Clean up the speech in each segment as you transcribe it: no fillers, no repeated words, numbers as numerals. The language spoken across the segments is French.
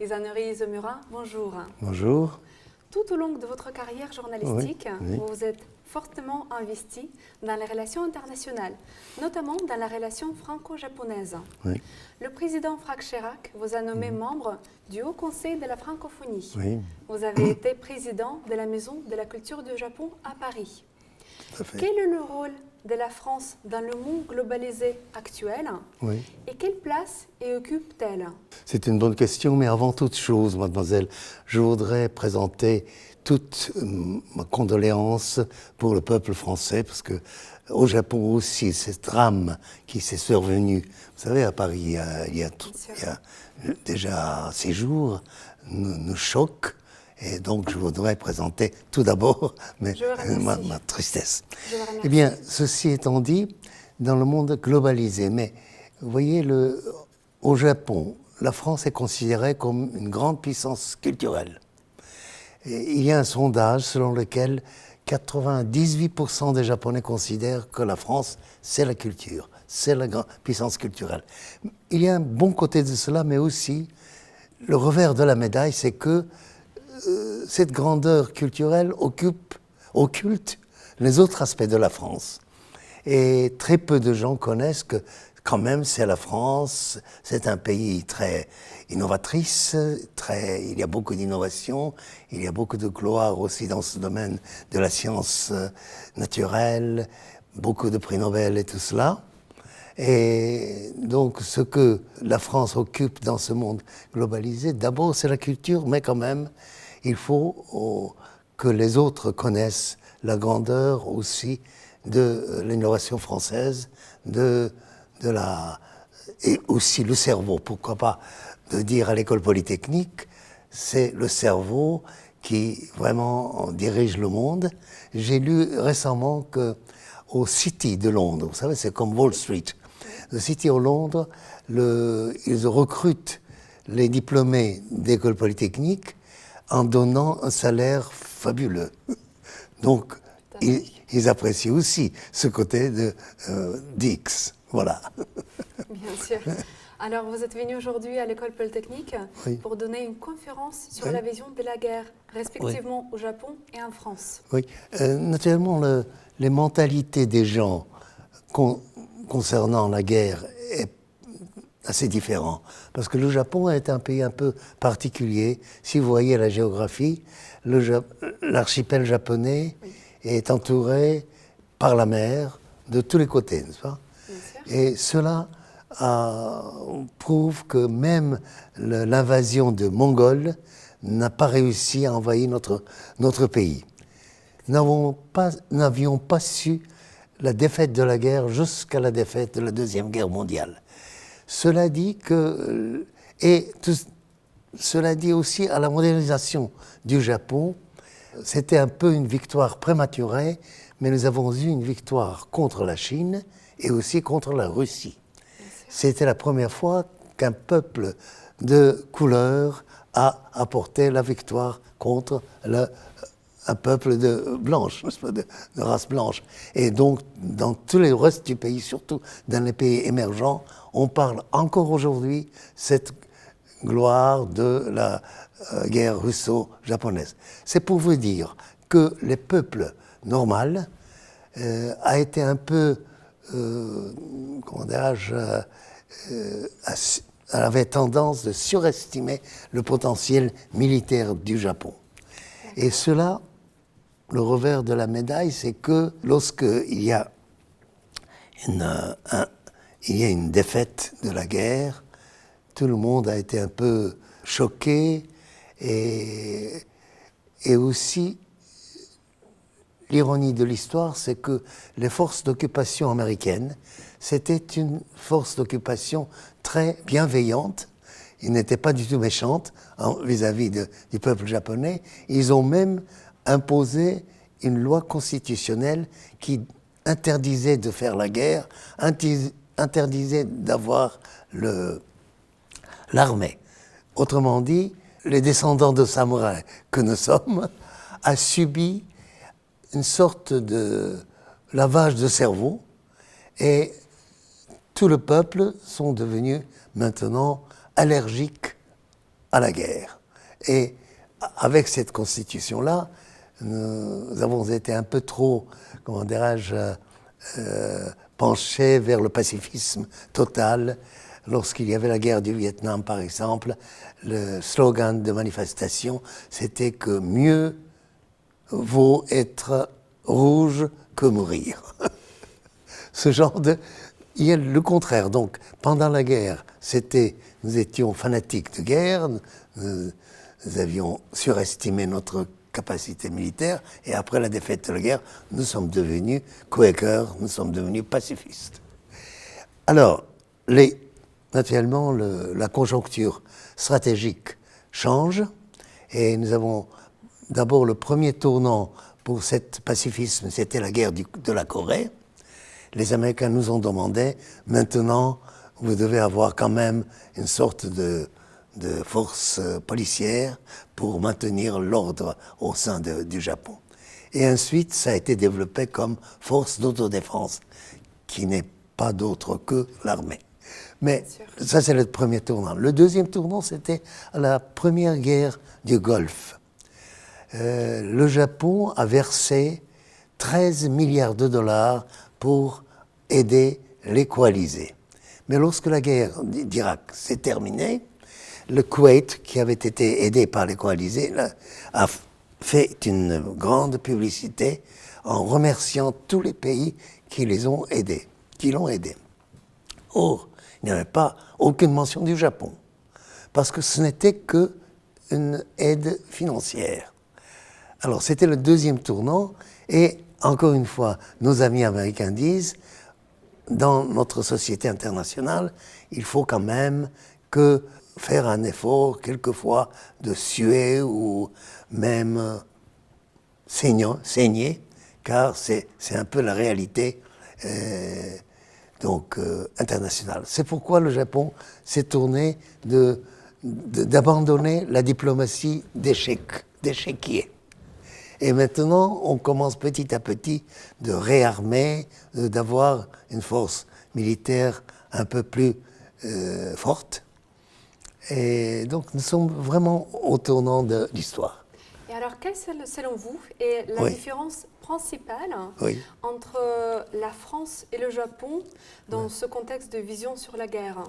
Izanuri Izomura, bonjour. Bonjour. Tout au long de votre carrière journalistique, oui. vous vous êtes fortement investi dans les relations internationales, notamment dans la relation franco-japonaise. Oui. Le président Jacques Chirac vous a nommé membre du Haut Conseil de la francophonie. Oui. Vous avez été président de la Maison de la culture du Japon à Paris. Tout à fait. Quel est le rôle de la France dans le monde globalisé actuel Oui. et quelle place y occupe-t-elle? C'est une bonne question, mais avant toute chose, mademoiselle, je voudrais présenter toute ma condoléance pour le peuple français, parce que au Japon aussi, ce drame qui s'est survenu, vous savez, à Paris, il y a déjà 6 jours, nous choque. Et donc, je voudrais présenter tout d'abord ma tristesse. Eh bien, ceci étant dit, dans le monde globalisé, mais vous voyez, au Japon, la France est considérée comme une grande puissance culturelle. Et il y a un sondage selon lequel 98% des Japonais considèrent que la France, c'est la culture, c'est la grande puissance culturelle. Il y a un bon côté de cela, mais aussi, le revers de la médaille, c'est que cette grandeur culturelle occulte les autres aspects de la France. Et très peu de gens connaissent que, quand même, c'est la France, c'est un pays très innovatrice, il y a beaucoup d'innovation, il y a beaucoup de gloire aussi dans ce domaine de la science naturelle, beaucoup de prix Nobel et tout cela. Et donc, ce que la France occupe dans ce monde globalisé, d'abord, c'est la culture, mais quand même, il faut que les autres connaissent la grandeur aussi de l'innovation française, et aussi le cerveau. Pourquoi pas de dire à l'école polytechnique, c'est le cerveau qui vraiment dirige le monde. J'ai lu récemment qu'au City de Londres, vous savez, c'est comme Wall Street, le City de Londres, ils recrutent les diplômés d'école polytechnique en donnant un salaire fabuleux. Donc, ils apprécient aussi ce côté de d'X. Voilà. Bien sûr. Alors, vous êtes venu aujourd'hui à l'école polytechnique pour donner une conférence sur la vision de la guerre, respectivement au Japon et en France. Oui. Naturellement, les mentalités des gens concernant la guerre est assez différent. Parce que le Japon est un pays un peu particulier. Si vous voyez la géographie, l'archipel japonais est entouré par la mer de tous les côtés, n'est-ce pas? Et cela prouve que même l'invasion de Mongols n'a pas réussi à envahir notre pays. Nous n'avions pas su la défaite de la guerre jusqu'à la défaite de la Deuxième Guerre mondiale. Cela dit cela dit aussi à la modernisation du Japon. C'était un peu une victoire prématurée, mais nous avons eu une victoire contre la Chine et aussi contre la Russie. C'était la première fois qu'un peuple de couleur a apporté la victoire contre un peuple de race blanche. Et donc, dans tous les restes du pays, surtout dans les pays émergents, on parle encore aujourd'hui cette gloire de la guerre russo-japonaise. C'est pour vous dire que les peuples normaux a été un peu, avait tendance de surestimer le potentiel militaire du Japon. Et cela, le revers de la médaille, c'est que lorsqu'il y a une défaite de la guerre, tout le monde a été un peu choqué et aussi l'ironie de l'histoire, c'est que les forces d'occupation américaines, c'était une force d'occupation très bienveillante. Ils n'étaient pas du tout méchantes vis-à-vis du peuple japonais. Ils ont même imposé une loi constitutionnelle qui interdisait de faire la guerre, interdisait d'avoir l'armée. Autrement dit, les descendants de samouraïs que nous sommes a subi une sorte de lavage de cerveau et tout le peuple sont devenus maintenant allergiques à la guerre. Et avec cette constitution-là, nous avons été un peu trop, comment dirais-je, penchés vers le pacifisme total. Lorsqu'il y avait la guerre du Vietnam, par exemple, le slogan de manifestation, c'était que mieux vaut être rouge que mourir. Ce genre de... Il y a le contraire. Donc, pendant la guerre, nous étions fanatiques de guerre, nous avions surestimé notre capacité militaire, et après la défaite de la guerre, nous sommes devenus Quakers, nous sommes devenus pacifistes. Alors, naturellement, la conjoncture stratégique change, et nous avons d'abord le premier tournant pour ce pacifisme, c'était la guerre de la Corée. Les Américains nous ont demandé, maintenant, vous devez avoir quand même une sorte de force policière pour maintenir l'ordre au sein du Japon. Et ensuite, ça a été développé comme force d'autodéfense, qui n'est pas d'autre que l'armée. Mais ça, c'est le premier tournant. Le deuxième tournant, c'était la première guerre du Golfe. Le Japon a versé 13 milliards de dollars pour aider les coalisés. Mais lorsque la guerre d'Irak s'est terminée, le Koweït, qui avait été aidé par les coalisés, a fait une grande publicité en remerciant tous les pays qui l'ont aidé. Or, il n'y avait pas aucune mention du Japon, parce que ce n'était qu'une aide financière. Alors, c'était le deuxième tournant, et encore une fois, nos amis américains disent, dans notre société internationale, il faut quand même faire un effort, quelquefois, de suer ou même saigner, car c'est un peu la réalité internationale. C'est pourquoi le Japon s'est tourné d'abandonner la diplomatie d'échiquier. Et maintenant, on commence petit à petit de réarmer, d'avoir une force militaire un peu plus forte. Et donc, nous sommes vraiment au tournant de l'histoire. Et alors, quelle, selon vous, est la différence principale entre la France et le Japon dans ce contexte de vision sur la guerre?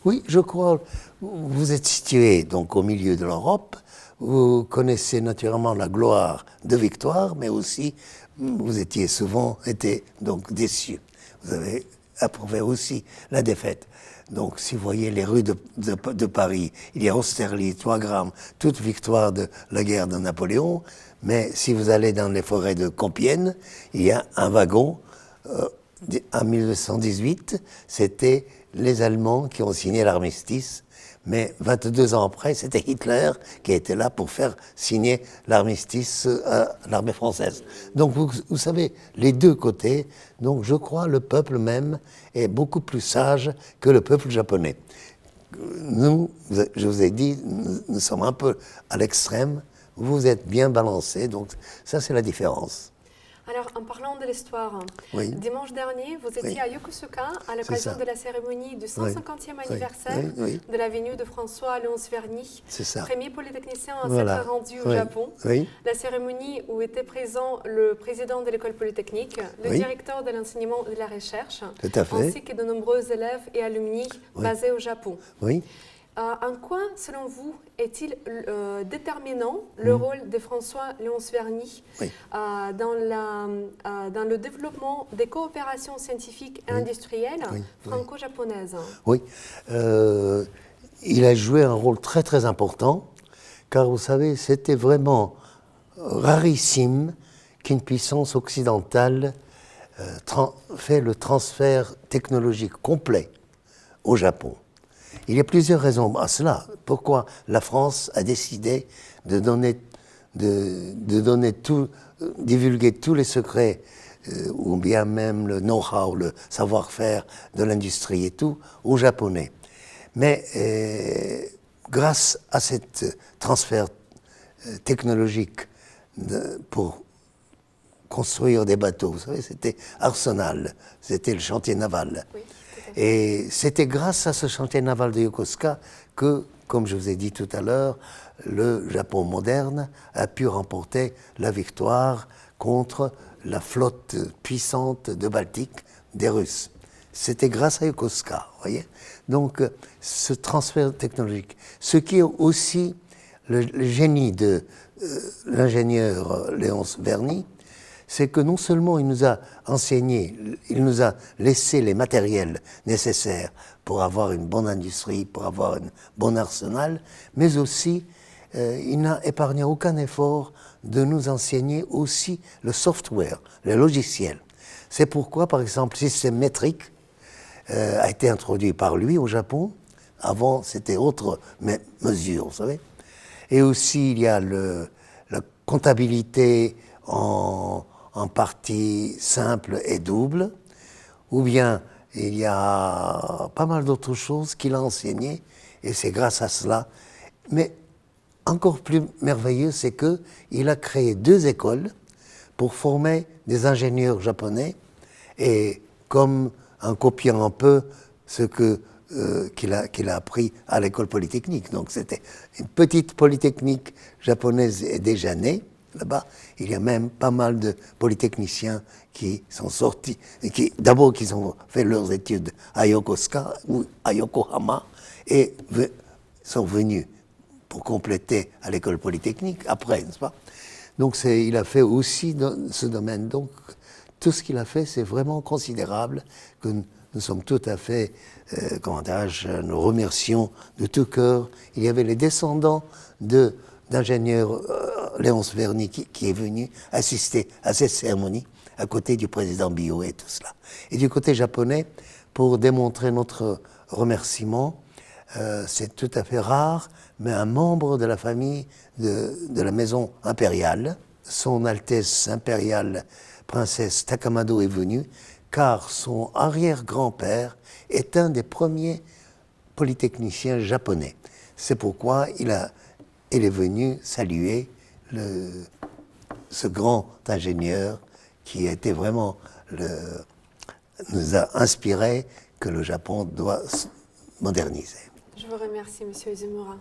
Oui, je crois. Vous êtes situé donc au milieu de l'Europe. Vous connaissez naturellement la gloire de victoire, mais aussi vous étiez souvent donc déçus. Vous avez approuvé aussi la défaite. Donc, si vous voyez les rues de Paris, il y a Austerlitz, Wagram, toute victoire de la guerre de Napoléon. Mais si vous allez dans les forêts de Compiègne, il y a un wagon. En 1918, c'était les Allemands qui ont signé l'armistice. Mais 22 ans après, c'était Hitler qui était là pour faire signer l'armistice à l'armée française. Donc, vous savez, les deux côtés, donc je crois le peuple même est beaucoup plus sage que le peuple japonais. Nous, je vous ai dit, nous sommes un peu à l'extrême, vous êtes bien balancés, donc ça c'est la différence. Alors, en parlant de l'histoire, dimanche dernier, vous étiez à Yokosuka à l'occasion de la cérémonie du 150e anniversaire de la venue de François-Léon Sverny, premier polytechnicien à s'être rendu au Japon. La cérémonie où étaient présents le président de l'école polytechnique, le directeur de l'enseignement et de la recherche, ainsi que de nombreux élèves et alumni basés au Japon. En quoi, selon vous, est-il déterminant le rôle de François-Léon Sverny dans le développement des coopérations scientifiques et industrielles franco-japonaises? Oui, il a joué un rôle très très important, car vous savez, c'était vraiment rarissime qu'une puissance occidentale fait le transfert technologique complet au Japon. Il y a plusieurs raisons à cela. Pourquoi la France a décidé de divulguer tous les secrets, ou bien même le know-how, le savoir-faire de l'industrie et tout, aux Japonais. Mais grâce à ce transfert technologique pour construire des bateaux, vous savez, c'était Arsenal, c'était le chantier naval. Et c'était grâce à ce chantier naval de Yokosuka que comme je vous ai dit tout à l'heure, le Japon moderne a pu remporter la victoire contre la flotte puissante de Baltique des Russes. C'était grâce à Yokosuka, vous voyez. Donc, ce transfert technologique, ce qui est aussi le génie de l'ingénieur Léonce Verny, c'est que non seulement il nous a enseigné, il nous a laissé les matériels nécessaires pour avoir une bonne industrie, pour avoir un bon arsenal, mais aussi il n'a épargné aucun effort de nous enseigner aussi le software, le logiciel. C'est pourquoi, par exemple, le système métrique a été introduit par lui au Japon. Avant, c'était autre mesure, vous savez. Et aussi, il y a la comptabilité en partie simple et double, ou bien il y a pas mal d'autres choses qu'il a enseignées, et c'est grâce à cela. Mais encore plus merveilleux, c'est qu'il a créé 2 écoles pour former des ingénieurs japonais, et comme en copiant un peu ce qu'il a appris à l'école polytechnique. Donc c'était une petite polytechnique japonaise est déjà née. Là-bas, il y a même pas mal de polytechniciens qui sont sortis, d'abord qui ont fait leurs études à Yokosuka ou à Yokohama et sont venus pour compléter à l'école polytechnique après, n'est-ce pas? Donc il a fait aussi dans ce domaine. Donc tout ce qu'il a fait, c'est vraiment considérable, que nous sommes tout à fait, nous remercions de tout cœur. Il y avait les descendants d'ingénieur Léonce Verny qui est venu assister à cette cérémonie à côté du président Biot et tout cela. Et du côté japonais, pour démontrer notre remerciement, c'est tout à fait rare, mais un membre de la famille de la maison impériale, son Altesse impériale princesse Takamado est venue, car son arrière-grand-père est un des premiers polytechniciens japonais. C'est pourquoi il est venu saluer ce grand ingénieur qui a été vraiment nous a inspiré que le Japon doit se moderniser. Je vous remercie, Monsieur Izumura.